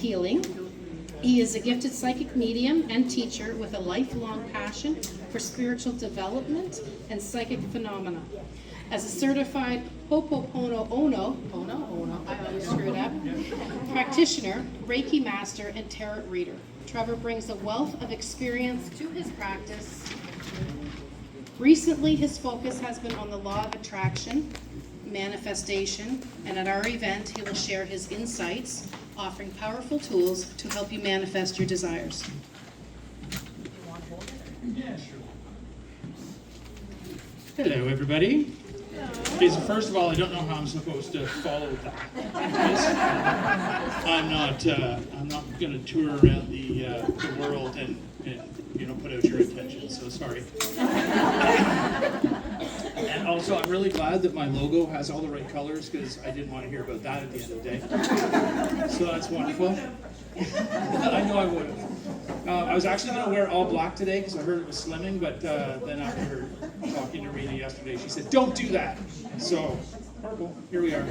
healing. He is a gifted psychic medium and teacher with a lifelong passion for spiritual development and psychic phenomena. As a certified Ho'oponopono, I always screw it up, practitioner, Reiki master, and tarot reader, Trevor brings a wealth of experience to his practice. Recently, his focus has been on the law of attraction, manifestation, and at our event, he will share his insights, offering powerful tools to help you manifest your desires. Yeah, sure. Hello, everybody. Okay, so first of all, I don't know how I'm supposed to follow that. I'm not going to tour around the world and put out your attention. So sorry. And also, I'm really glad that my logo has all the right colors because I didn't want to hear about that at the end of the day. So that's wonderful. I know I would have. I was actually going to wear all black today because I heard it was slimming, but then after talking to Rita yesterday, she said, "Don't do that." So, purple, here we are.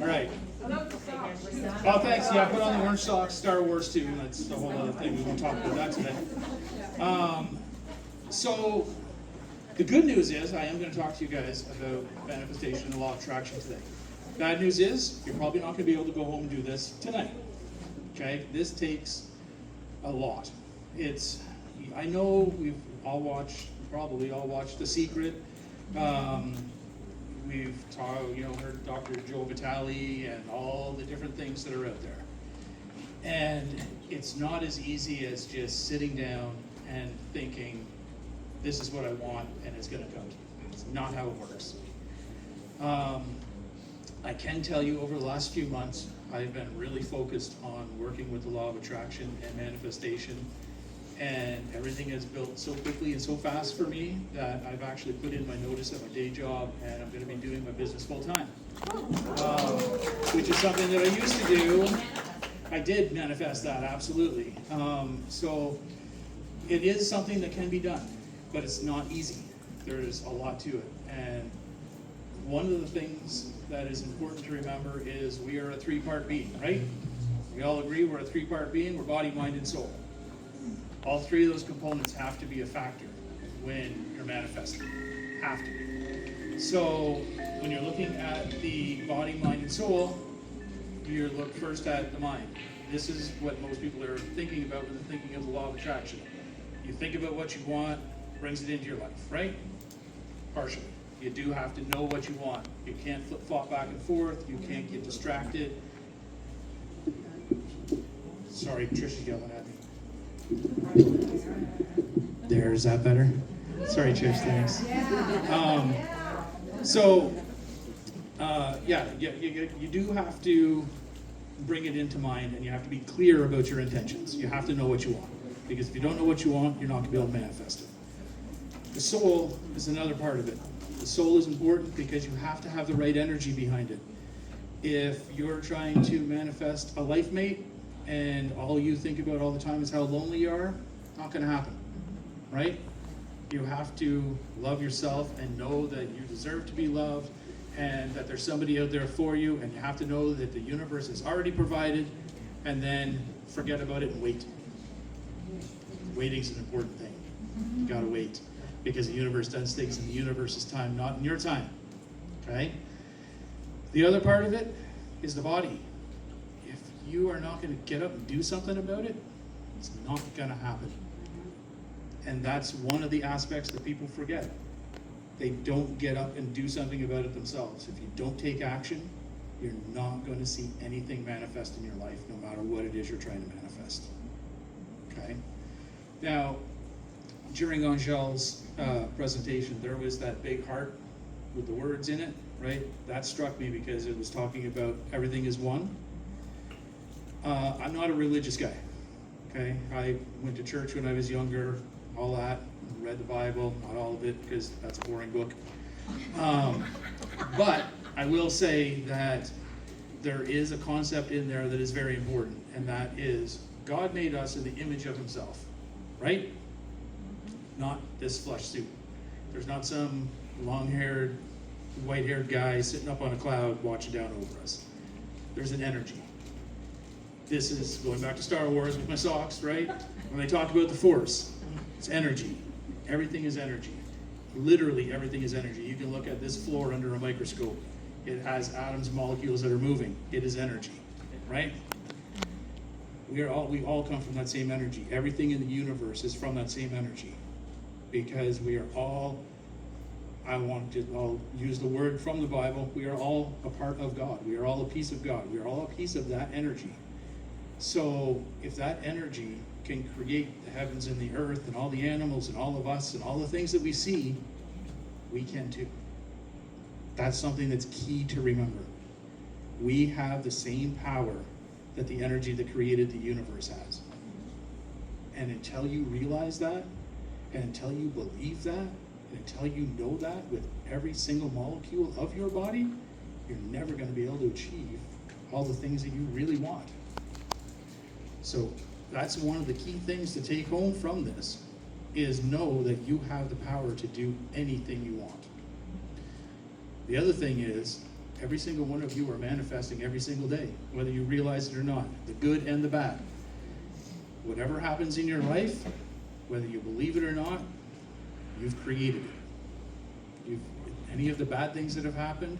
All right. Oh, thanks. Yeah, I put on the orange socks, Star Wars too. That's a whole other thing. We won't talk about that today. So, the good news is I am going to talk to you guys about manifestation and the law of attraction today. Bad news is you're probably not going to be able to go home and do this tonight. Okay? This takes a lot. I know we've probably all watched The Secret. We've heard Dr. Joe Vitale and all the different things that are out there. And it's not as easy as just sitting down and thinking, this is what I want and it's going to come to me. It's not how it works. I can tell you over the last few months, I've been really focused on working with the law of attraction and manifestation, and everything is built so quickly and so fast for me that I've actually put in my notice at my day job, and I'm going to be doing my business full time, which is something that I used to do. I did manifest that, absolutely. So it is something that can be done, but it's not easy. There's a lot to it, and one of the things that is important to remember is we are a three-part being, right? We all agree we're a three-part being. We're body, mind, and soul. All three of those components have to be a factor when you're manifesting. Have to be. So when you're looking at the body, mind, and soul, you look first at the mind. This is what most people are thinking about when they're thinking of the law of attraction. You think about what you want, brings it into your life, right? Partially. You do have to know what you want. You can't flip-flop back and forth. You can't get distracted. Sorry, Trisha's yelling at me. Is that better? Sorry, Trish, thanks. You do have to bring it into mind, and you have to be clear about your intentions. You have to know what you want. Because if you don't know what you want, you're not going to be able to manifest it. The soul is another part of it. The soul is important because you have to have the right energy behind it. If you're trying to manifest a life mate and all you think about all the time is how lonely you are, not going to happen, right? You have to love yourself and know that you deserve to be loved and that there's somebody out there for you, and you have to know that the universe has already provided, and then forget about it and wait. Waiting's an important thing. You got to wait. Because the universe does things in the universe's time, not in your time, okay? The other part of it is the body. If you are not going to get up and do something about it, it's not going to happen. And that's one of the aspects that people forget. They don't get up and do something about it themselves. If you don't take action, you're not going to see anything manifest in your life, no matter what it is you're trying to manifest, okay? Now, during Angel's presentation, there was that big heart with the words in it, right? That struck me because it was talking about everything is one. I'm not a religious guy, okay? I went to church when I was younger, all that, read the Bible, not all of it because that's a boring book. But I will say that there is a concept in there that is very important, and that is God made us in the image of himself, right? Not this flesh suit. There's not some long-haired, white-haired guy sitting up on a cloud watching down over us. There's an energy. This is going back to Star Wars with my socks, right? When they talk about the Force, it's energy. Everything is energy. Literally everything is energy. You can look at this floor under a microscope. It has atoms, molecules that are moving. It is energy, right? We all come from that same energy. Everything in the universe is from that same energy, because we are all, I'll use the word from the Bible, we are all a part of God. We are all a piece of God. We are all a piece of that energy. So if that energy can create the heavens and the earth and all the animals and all of us and all the things that we see, we can too. That's something that's key to remember. We have the same power that the energy that created the universe has. And until you realize that, and until you believe that, and until you know that with every single molecule of your body, you're never going to be able to achieve all the things that you really want. So that's one of the key things to take home from this, is know that you have the power to do anything you want. The other thing is, every single one of you are manifesting every single day, whether you realize it or not, the good and the bad. Whatever happens in your life, whether you believe it or not, you've created it. Any of the bad things that have happened,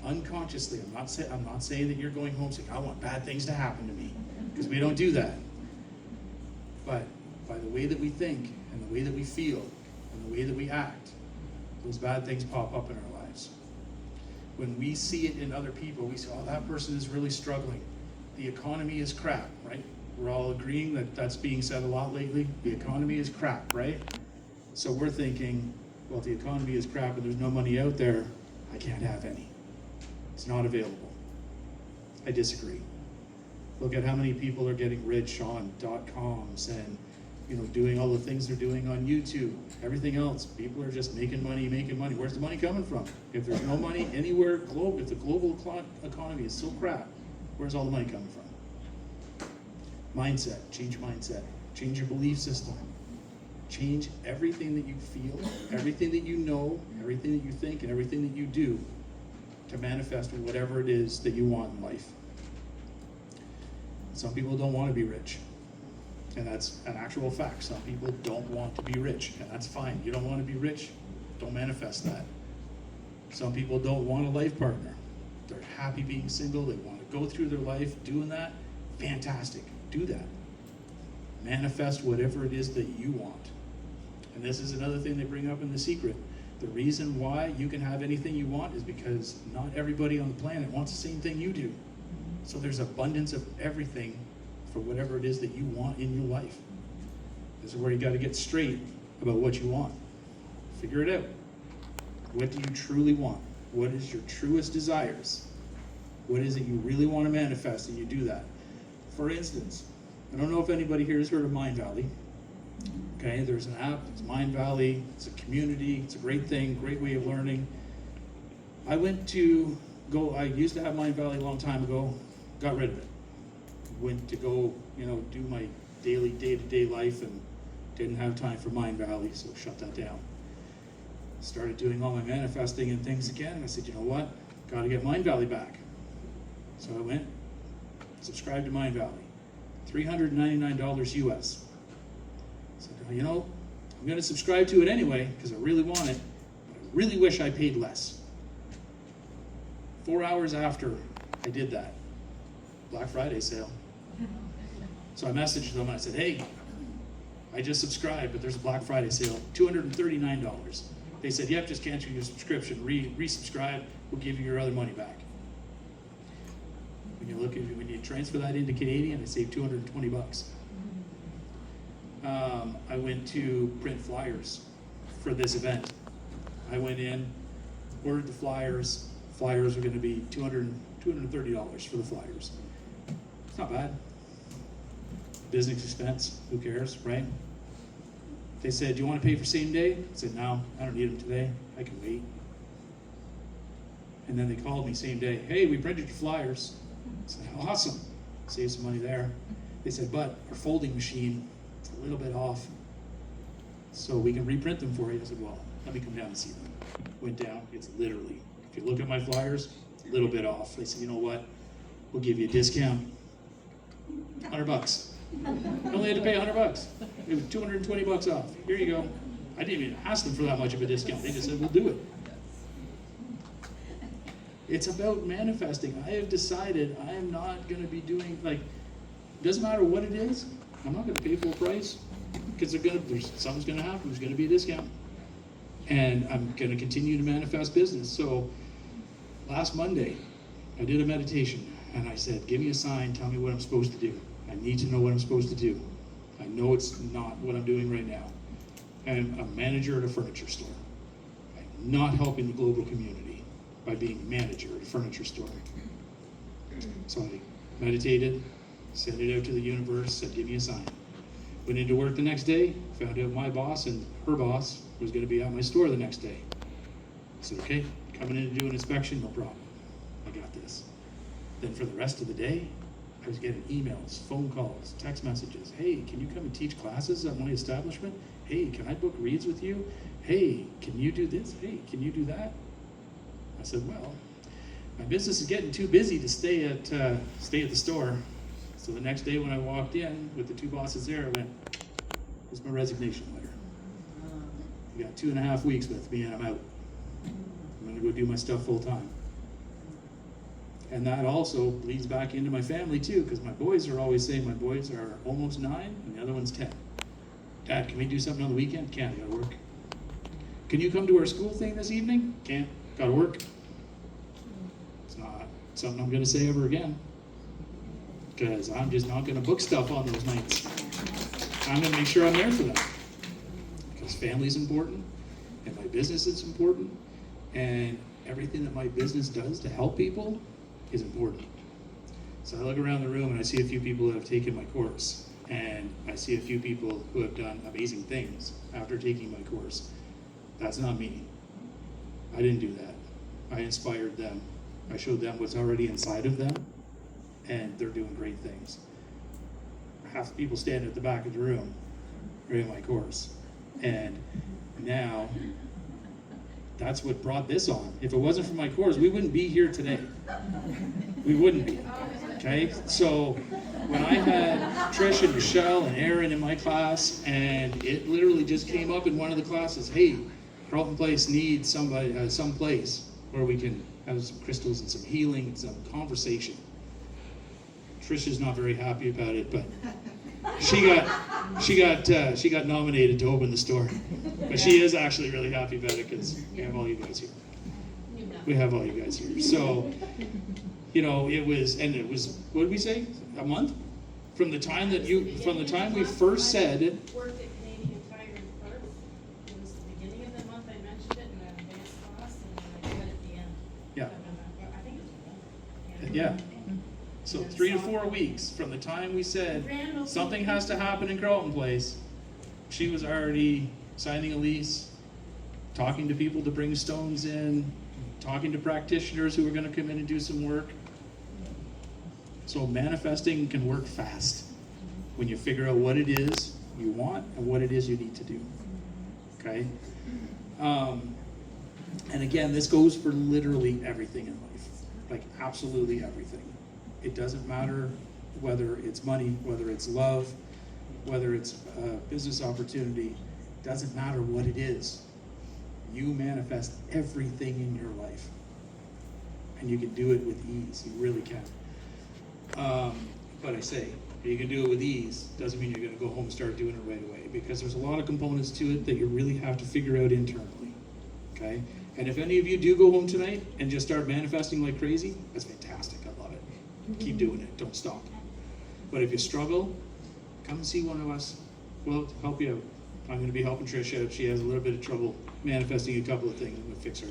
unconsciously, I'm not saying that you're going home saying, I want bad things to happen to me, because we don't do that. But by the way that we think, and the way that we feel, and the way that we act, those bad things pop up in our lives. When we see it in other people, we say, oh, that person is really struggling. The economy is crap, right? We're all agreeing that that's being said a lot lately. The economy is crap, right? So we're thinking, well, if the economy is crap and there's no money out there, I can't have any. It's not available. I disagree. Look at how many people are getting rich on .coms and doing all the things they're doing on YouTube. Everything else, people are just making money. Where's the money coming from? If there's no money anywhere, if the global economy is so crap, where's all the money coming from? Mindset, change mindset. Change your belief system. Change everything that you feel, everything that you know, everything that you think, and everything that you do to manifest whatever it is that you want in life. Some people don't want to be rich. And that's an actual fact. Some people don't want to be rich, and that's fine. You don't want to be rich, don't manifest that. Some people don't want a life partner. They're happy being single. They want to go through their life doing that. Fantastic. Do that. Manifest whatever it is that you want. And this is another thing they bring up in The Secret. The reason why you can have anything you want is because not everybody on the planet wants the same thing you do. So there's abundance of everything for whatever it is that you want in your life. This is where you got to get straight about what you want. Figure it out. What do you truly want? What is your truest desires? What is it you really want to manifest, and you do that? For instance, I don't know if anybody here has heard of Mindvalley. Okay, there's an app, it's Mindvalley, it's a community, it's a great thing, great way of learning. I used to have Mindvalley a long time ago, got rid of it. Went to go, do my daily, day-to-day life, and didn't have time for Mindvalley, so shut that down. Started doing all my manifesting and things again, and I said, you know what, gotta get Mindvalley back. So I went, subscribed to Mindvalley, $399 US. So I'm gonna subscribe to it anyway, because I really want it, but I really wish I paid less. 4 hours after I did that, Black Friday sale. So I messaged them and I said, hey, I just subscribed, but there's a Black Friday sale, $239. They said, yep, just cancel your subscription, resubscribe, we'll give you your other money back. When you transfer that into Canadian, I saved $220. I went to print flyers for this event. I went in, ordered the flyers. Flyers are going to be $230 for the flyers. It's not bad. Business expense, who cares, right? They said, do you want to pay for same day? I said, no, I don't need them today. I can wait. And then they called me same day. Hey, we printed your flyers. I said, awesome. Save some money there. They said, but our folding machine is a little bit off, so we can reprint them for you. I said, well, let me come down and see them. Went down. It's literally, if you look at my flyers, it's a little bit off. They said, you know what? We'll give you a discount. $100. I only had to pay $100. It was $220 off. Here you go. I didn't even ask them for that much of a discount. They just said, we'll do it. It's about manifesting. I have decided I am not going to be doing, like, it doesn't matter what it is, I'm not going to pay full price, because something's going to happen. There's going to be a discount. And I'm going to continue to manifest business. So last Monday, I did a meditation, and I said, give me a sign, tell me what I'm supposed to do. I need to know what I'm supposed to do. I know it's not what I'm doing right now. I'm a manager at a furniture store. I'm not helping the global community by being a manager at a furniture store. So I meditated, sent it out to the universe, said, give me a sign. Went into work the next day, found out my boss and her boss was going to be at my store the next day. I said, okay, coming in to do an inspection, no problem. I got this. Then for the rest of the day, I was getting emails, phone calls, text messages. Hey, can you come and teach classes at my establishment? Hey, can I book reads with you? Hey, can you do this? Hey, can you do that? I said, well, my business is getting too busy to stay at the store. So the next day when I walked in with the two bosses there, I went, here's my resignation letter. You got 2.5 weeks with me and I'm out. I'm gonna go do my stuff full time. And that also bleeds back into my family too, because my boys are always saying, my boys are almost 9 and the other one's 10. Dad, can we do something on the weekend? Can't, I gotta work. Can you come to our school thing this evening? Can't, gotta work. It's not something I'm gonna say ever again, because I'm just not gonna book stuff on those nights. I'm gonna make sure I'm there for them, because family's important, and my business is important, and everything that my business does to help people is important. So I look around the room and I see a few people that have taken my course, and I see a few people who have done amazing things after taking my course. That's not me. I didn't do that. I inspired them. I showed them what's already inside of them, and they're doing great things. Half the people standing at the back of the room during my course, and now that's what brought this on. If it wasn't for my course, we wouldn't be here today. We wouldn't be. Okay? So when I had Trish and Michelle and Aaron in my class, and it literally just came up in one of the classes, hey, Carleton Place needs somebody, some place where we can have some crystals and some healing and some conversation. Trish is not very happy about it, but she got nominated to open the store. But she is actually really happy about it because we have all you guys here. We have all you guys here. So, you know, it was, what did we say? A month? From the time we first said, Worked at Canadian Tire in Perth. It was the beginning of the month I mentioned it in the advanced class, and then I did it at the end. yeah, I think it was a month. yeah. So 3 to 4 weeks from the time we said something has to happen in Carleton Place, she was already signing a lease, talking to people to bring stones in, talking to practitioners who are going to come in and do some work. So manifesting can work fast when you figure out what it is you want and what it is you need to do. Okay? And again, this goes for literally everything in life, like absolutely everything. It doesn't matter whether it's money, whether it's love, whether it's a business opportunity. It doesn't matter what it is. You manifest everything in your life. And you can do it with ease. You really can. But I say, you can do it with ease. Doesn't mean you're going to go home and start doing it right away, because there's a lot of components to it that you really have to figure out internally. Okay? And if any of you do go home tonight and just start manifesting like crazy, that's fantastic. I love it. Keep doing it. Don't stop. But if you struggle, come and see one of us. We'll help you out. I'm going to be helping Trish out. She has a little bit of trouble manifesting a couple of things. I'm going to fix her.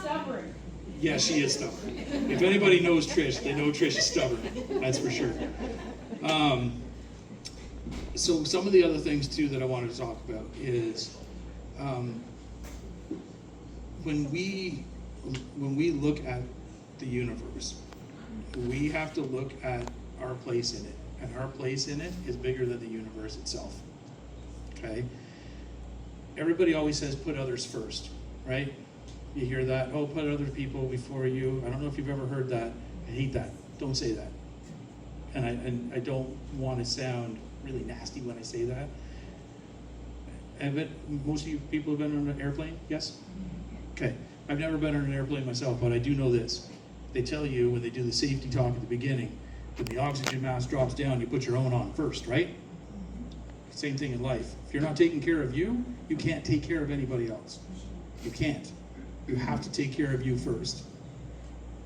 Stubborn. Yeah, she is stubborn. If anybody knows Trish, they know Trish is stubborn. That's for sure. So some of the other things too that I wanted to talk about is when we look at the universe, we have to look at our place in it, and our place in it is bigger than the universe itself. Okay? Everybody always says put others first, right? You hear that, oh, put other people before you. I don't know if you've ever heard that. I hate that. Don't say that. And I don't want to sound really nasty when I say that. Most of you people have been on an airplane? Yes? Okay. I've never been on an airplane myself, but I do know this. They tell you when they do the safety talk at the beginning, when the oxygen mask drops down, you put your own on first, right? Same thing in life. If you're not taking care of you, you can't take care of anybody else. You can't. You have to take care of you first.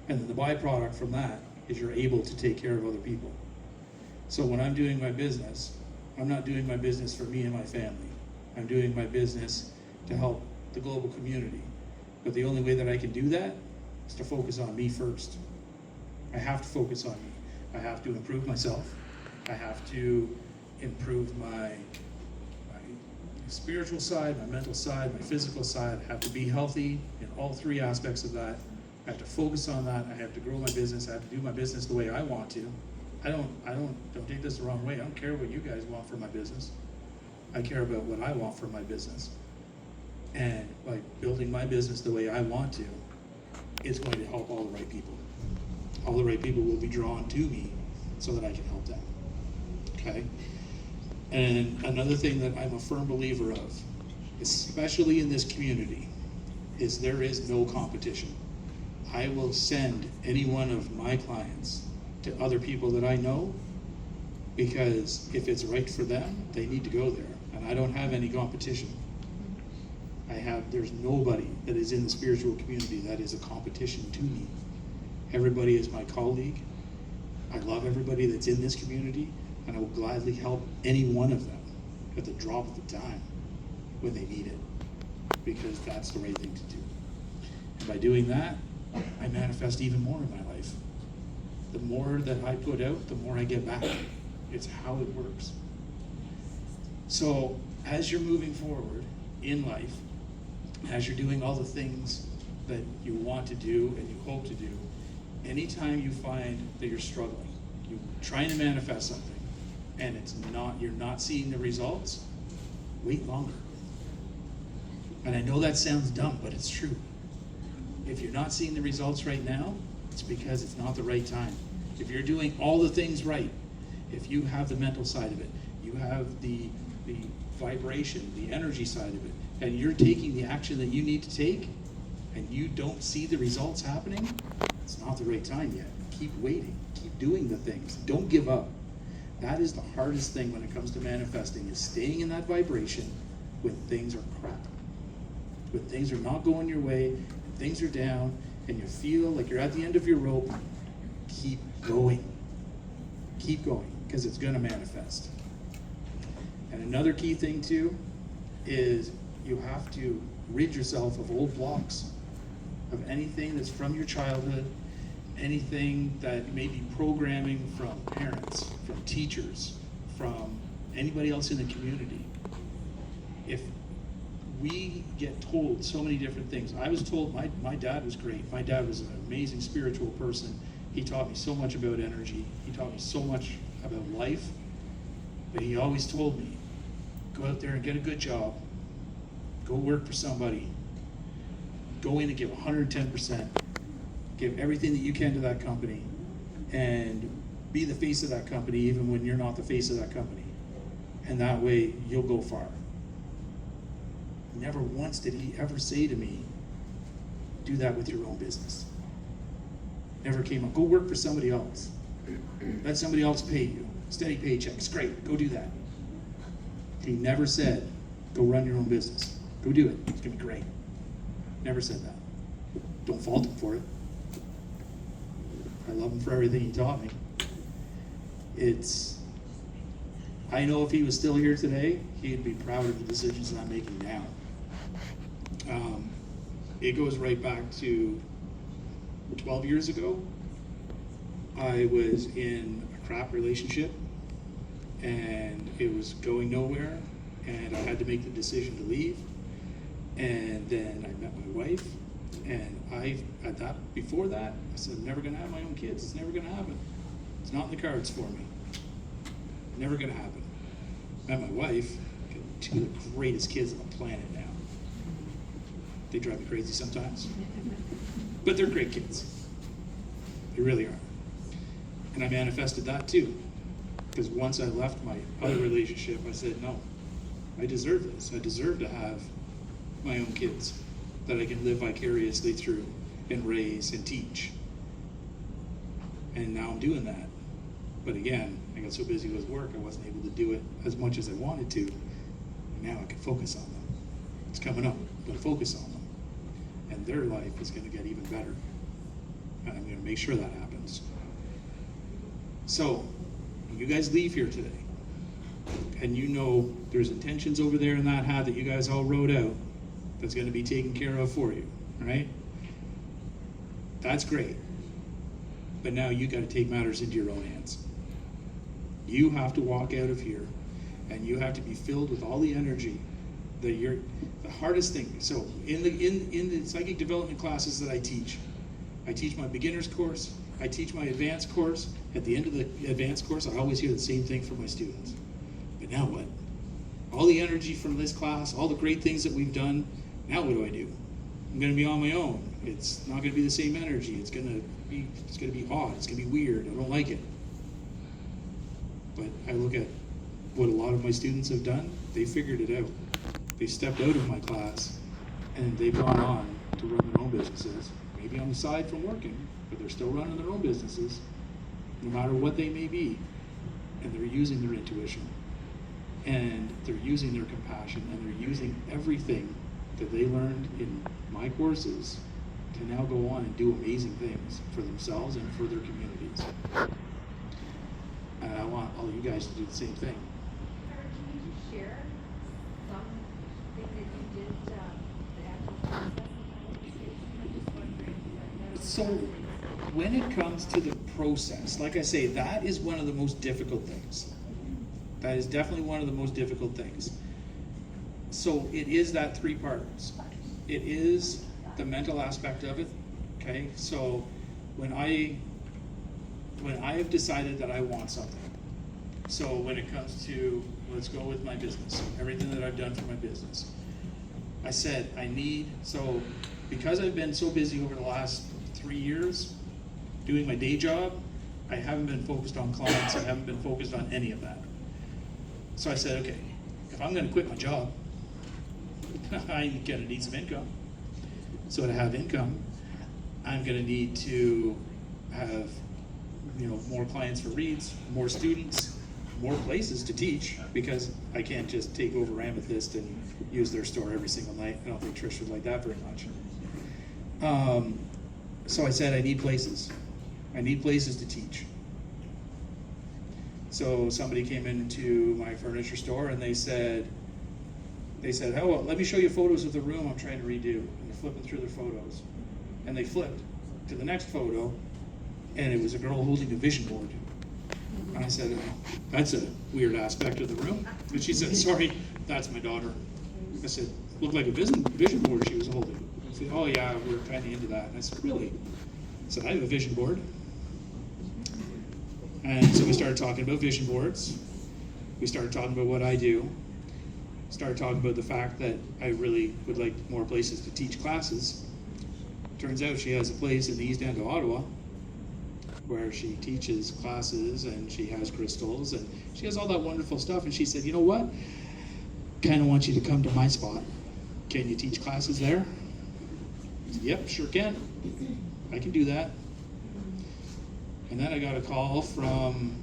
And then the byproduct from that is you're able to take care of other people. So when I'm doing my business, I'm not doing my business for me and my family. I'm doing my business to help the global community. But the only way that I can do that is to focus on me first. I have to focus on me. I have to improve myself. I have to improve my spiritual side, my mental side, my physical side. I have to be healthy in all three aspects of that. I have to focus on that. I have to grow my business. I have to do my business the way I want to. Don't take this the wrong way. I don't care what you guys want for my business. I care about what I want for my business. And by building my business the way I want to, it's going to help all the right people. All the right people will be drawn to me so that I can help them. Okay? And another thing that I'm a firm believer of, especially in this community, is there is no competition. I will send any one of my clients to other people that I know, because if it's right for them, they need to go there. And I don't have any competition. There's nobody that is in the spiritual community that is a competition to me. Everybody is my colleague. I love everybody that's in this community, and I will gladly help any one of them at the drop of a dime when they need it, because that's the right thing to do. And by doing that, I manifest even more in my life. The more that I put out, the more I get back. It's how it works. So as you're moving forward in life, as you're doing all the things that you want to do and you hope to do, anytime you find that you're struggling, you're trying to manifest something, and you're not seeing the results, wait longer. And I know that sounds dumb, but it's true. If you're not seeing the results right now, it's because it's not the right time. If you're doing all the things right, if you have the mental side of it, you have the vibration, the energy side of it, and you're taking the action that you need to take, and you don't see the results happening, it's not the right time yet. Keep waiting. Keep doing the things. Don't give up. That is the hardest thing when it comes to manifesting, is staying in that vibration when things are crap. When things are not going your way, when things are down, and you feel like you're at the end of your rope, keep going. Keep going, because it's going to manifest. And another key thing too is you have to rid yourself of old blocks, of anything that's from your childhood, anything that may be programming from parents, from teachers, from anybody else in the community. If we get told so many different things, I was told my dad was great. My dad was an amazing spiritual person. He taught me so much about energy. He taught me so much about life. But he always told me, go out there and get a good job. Go work for somebody. Go in and give 110%. Give everything that you can to that company. And be the face of that company even when you're not the face of that company. And that way you'll go far. Never once did he ever say to me, do that with your own business. Never came up. Go work for somebody else. Let somebody else pay you. Steady paychecks. Great. Go do that. He never said, go run your own business. Go do it. It's going to be great. Never said that. Don't fault him for it. I love him for everything he taught me. I know if he was still here today, he'd be proud of the decisions that I'm making now. It goes right back to 12 years ago. I was in a crap relationship, and it was going nowhere, and I had to make the decision to leave. And then I met my wife, and before that, I said, I'm never gonna have my own kids. It's never gonna happen. It's not in the cards for me. Never gonna happen. Met my wife, got two of the greatest kids on the planet now. They drive me crazy sometimes. But they're great kids. They really are. And I manifested that too. Because once I left my other relationship, I said, no, I deserve this. I deserve to have my own kids that I can live vicariously through and raise and teach. And now I'm doing that. But again, I got so busy with work, I wasn't able to do it as much as I wanted to. And now I can focus on them. It's coming up. I'm going to focus on them. And their life is going to get even better. And I'm going to make sure that happens. So, when you guys leave here today, and you know there's intentions over there in that hat that you guys all wrote out that's going to be taken care of for you, right? That's great. But now you got to take matters into your own hands. You have to walk out of here and you have to be filled with all the energy that you're, the hardest thing. So in the psychic development classes that I teach my beginner's course, I teach my advanced course. At the end of the advanced course, I always hear the same thing from my students. But now what? All the energy from this class, all the great things that we've done, now what do I do? I'm going to be on my own. It's not going to be the same energy. It's going to be odd. It's going to be weird. I don't like it. But I look at what a lot of my students have done. They figured it out. They stepped out of my class and they've gone on to run their own businesses, maybe on the side from working, but they're still running their own businesses, no matter what they may be. And they're using their intuition, and they're using their compassion, and they're using everything that they learned in my courses to now go on and do amazing things for themselves and for their communities. And I want all you guys to do the same thing. Can you just share something that you did, the actual process of manifestation? I'm just wondering. So when it comes to the process, like I say, that is one of the most difficult things. That is definitely one of the most difficult things. So it is that 3 parts. It is the mental aspect of it, okay? So when I have decided that I want something, so when it comes to, let's go with my business, everything that I've done for my business, I said so because I've been so busy over the last 3 years doing my day job, I haven't been focused on clients, I haven't been focused on any of that. So I said, okay, if I'm gonna quit my job, I'm gonna need some income. So to have income, I'm gonna need to have, more clients for reads, more students, more places to teach, because I can't just take over Amethyst and use their store every single night. I don't think Trish would like that very much. So I said I need places. I need places to teach. So somebody came into my furniture store and they said, oh, well, let me show you photos of the room I'm trying to redo. And they're flipping through their photos. And they flipped to the next photo, and it was a girl holding a vision board. And I said, oh, that's a weird aspect of the room. And she said, sorry, that's my daughter. I said, looked like a vision board she was holding. I said, oh yeah, we're kind of into that. And I said, really? I said, I have a vision board. And so we started talking about vision boards. We started talking about what I do. Started talking about the fact that I really would like more places to teach classes. Turns out she has a place in the East End of Ottawa where she teaches classes and she has crystals and she has all that wonderful stuff. And she said, you know what? Kind of want you to come to my spot. Can you teach classes there? I said, yep, sure can. I can do that. And then I got a call from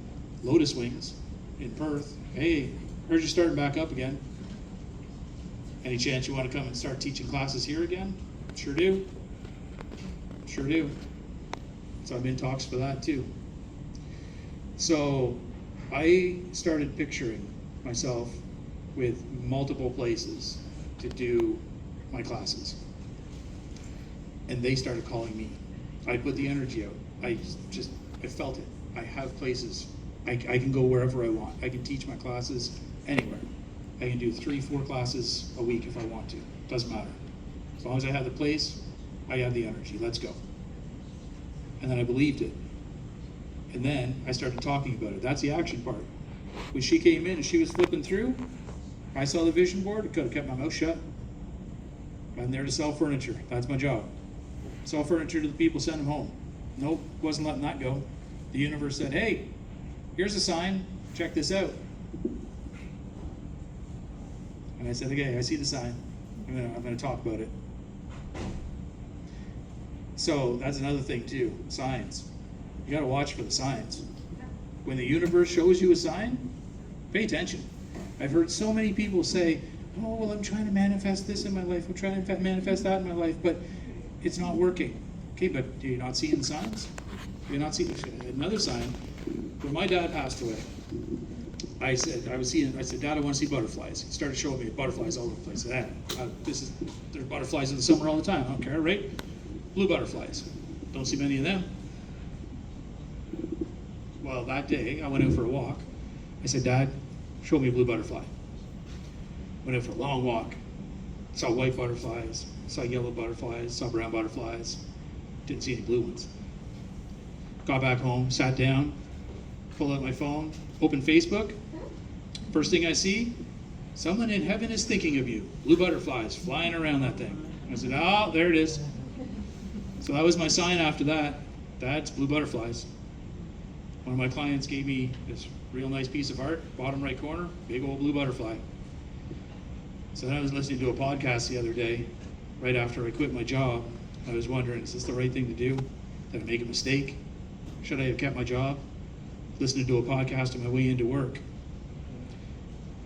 Lotus Wings in Perth. Hey, heard you starting back up again. Any chance you want to come and start teaching classes here again? Sure do. Sure do. So I'm in talks for that too. So I started picturing myself with multiple places to do my classes. And they started calling me. I put the energy out. I felt it. I have places. I can go wherever I want. I can teach my classes anywhere. I can do 3-4 classes a week if I want to. Doesn't matter. As long as I have the place, I have the energy. Let's go. And then I believed it. And then I started talking about it. That's the action part. When she came in and she was flipping through, I saw the vision board. I could have kept my mouth shut. I'm there to sell furniture. That's my job. Sell furniture to the people, send them home. Nope, wasn't letting that go. The universe said, hey, here's a sign, check this out. And I said, okay, I see the sign. I'm gonna talk about it. So that's another thing too, signs. You gotta watch for the signs. When the universe shows you a sign, pay attention. I've heard so many people say, oh, well, I'm trying to manifest this in my life. I'm trying to manifest that in my life, but it's not working. Okay, but do you not see the signs? Do you not see another sign? When my dad passed away, I said, Dad, I want to see butterflies. He started showing me butterflies all over the place. Dad, there's butterflies in the summer all the time. I don't care, right? Blue butterflies. Don't see many of them. Well, that day, I went out for a walk. I said, Dad, show me a blue butterfly. Went out for a long walk. Saw white butterflies, saw yellow butterflies, saw brown butterflies. Didn't see any blue ones. Got back home, sat down, pulled out my phone, opened Facebook. First thing I see, someone in heaven is thinking of you. Blue butterflies flying around that thing. I said, oh, there it is. So that was my sign after that. That's blue butterflies. One of my clients gave me this real nice piece of art, bottom right corner, big old blue butterfly. So then I was listening to a podcast the other day, right after I quit my job. I was wondering, is this the right thing to do? Did I make a mistake? Should I have kept my job? Listening to a podcast on my way into work.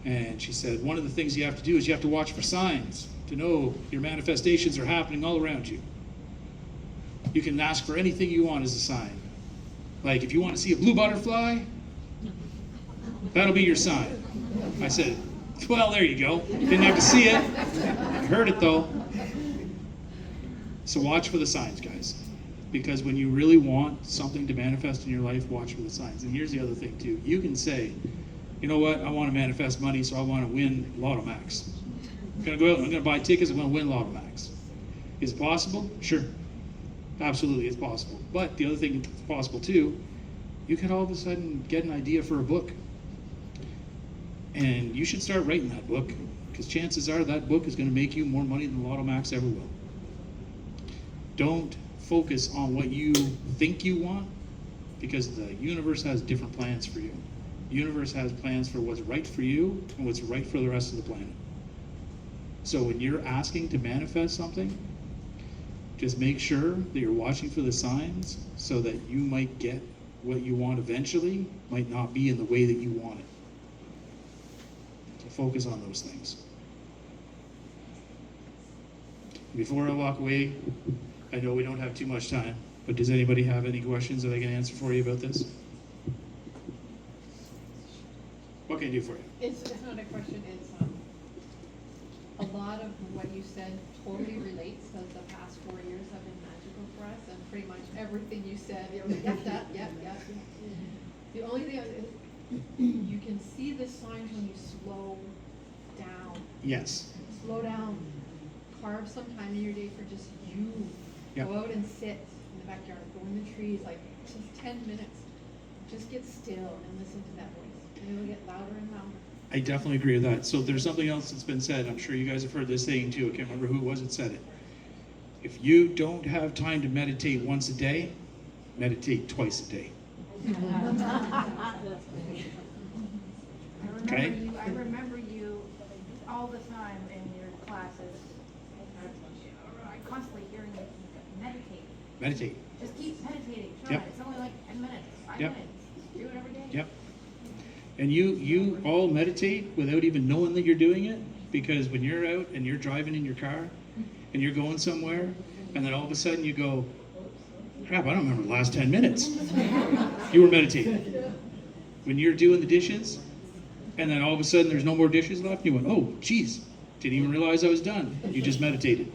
And she said, one of the things you have to do is you have to watch for signs to know your manifestations are happening all around you. You can ask for anything you want as a sign. Like if you want to see a blue butterfly, that'll be your sign. I said, well, there you go. Didn't have to see it. I heard it though. So watch for the signs, guys. Because when you really want something to manifest in your life, watch for the signs. And here's the other thing too. You can say, you know what, I want to manifest money, so I want to win Lotto Max. I'm going to go out and I'm going to buy tickets, I'm going to win Lotto Max. Is it possible? Sure. Absolutely, it's possible. But the other thing that's possible too, you could all of a sudden get an idea for a book. And you should start writing that book, because chances are that book is going to make you more money than Lotto Max ever will. Don't focus on what you think you want, because the universe has different plans for you. The universe has plans for what's right for you and what's right for the rest of the planet. So when you're asking to manifest something, just make sure that you're watching for the signs so that you might get what you want eventually, might not be in the way that you want it. So focus on those things. Before I walk away, I know we don't have too much time, but does anybody have any questions that I can answer for you about this? What can I do for you? It's not a question, it's, a lot of what you said totally relates, because the past 4 years have been magical for us, and pretty much everything you said, you're like, yep. The only thing is, you can see the signs when you slow down. Yes. Slow down, carve some time in your day for just you. Yep. Go out and sit in the backyard, go in the trees, like just 10 minutes. Just get still and listen to that voice, and it'll get louder and louder. I definitely agree with that. So there's something else that's been said. I'm sure you guys have heard this saying too. I can't remember who it was that said it. If you don't have time to meditate once a day, meditate twice a day. Okay? I remember you all the time in your classes. I constantly hearing you meditate. Meditate. Just keep meditating. Try Yep. it. It's only like 10 minutes, 5 Yep. minutes. Do it every day. Yep. And you all meditate without even knowing that you're doing it, because when you're out and you're driving in your car and you're going somewhere, and then all of a sudden you go, crap, I don't remember the last 10 minutes. You were meditating. When you're doing the dishes, and then all of a sudden there's no more dishes left, you went, oh, geez, didn't even realize I was done. You just meditated.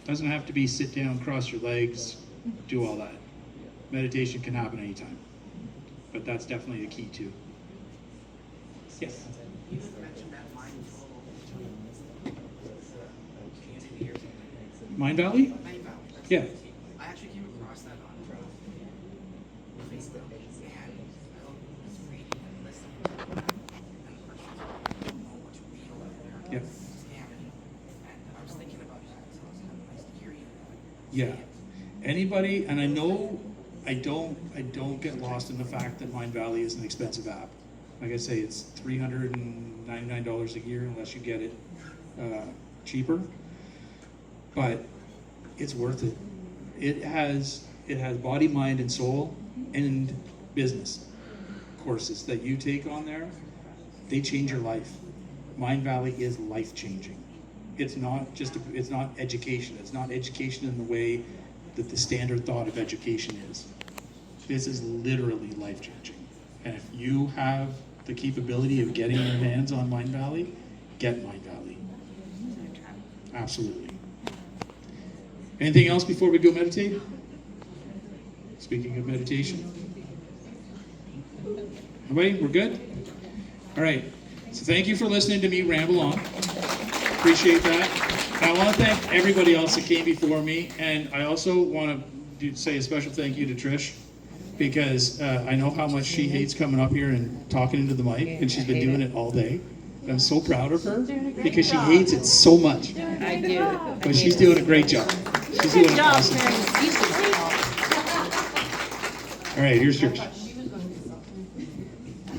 Doesn't have to be sit down, cross your legs, do all that. Meditation can happen anytime. But that's definitely a key too. Yes. You mentioned that Mind Valley? Mind Valley. Yeah. I actually came across that on Facebook, and I was reading and listening, and the person was like, I don't know what's real out there. Yep. Scamming. And I was thinking about that. Yeah. Anybody, and I know I don't get lost in the fact that Mind Valley is an expensive app. Like I say, it's $399 a year unless you get it cheaper. But it's worth it. It has body, mind, and soul, and business courses that you take on there. They change your life. Mind Valley is life changing. It's not it's not education. It's not education in the way that the standard thought of education is. This is literally life changing. And if you have the capability of getting your hands on Mind Valley, get Mind Valley. Absolutely. Anything else before we go meditate? Speaking of meditation. Everybody, we're good? All right. So thank you for listening to me ramble on. Appreciate that. And I want to thank everybody else that came before me. And I also want to say a special thank you to Trish, because I know how much she hates coming up here and talking into the mic, and she's been doing it all day. I'm so proud of her because she hates it so much. I do. But she's doing a great job. She's doing awesome. All right, here's Trish.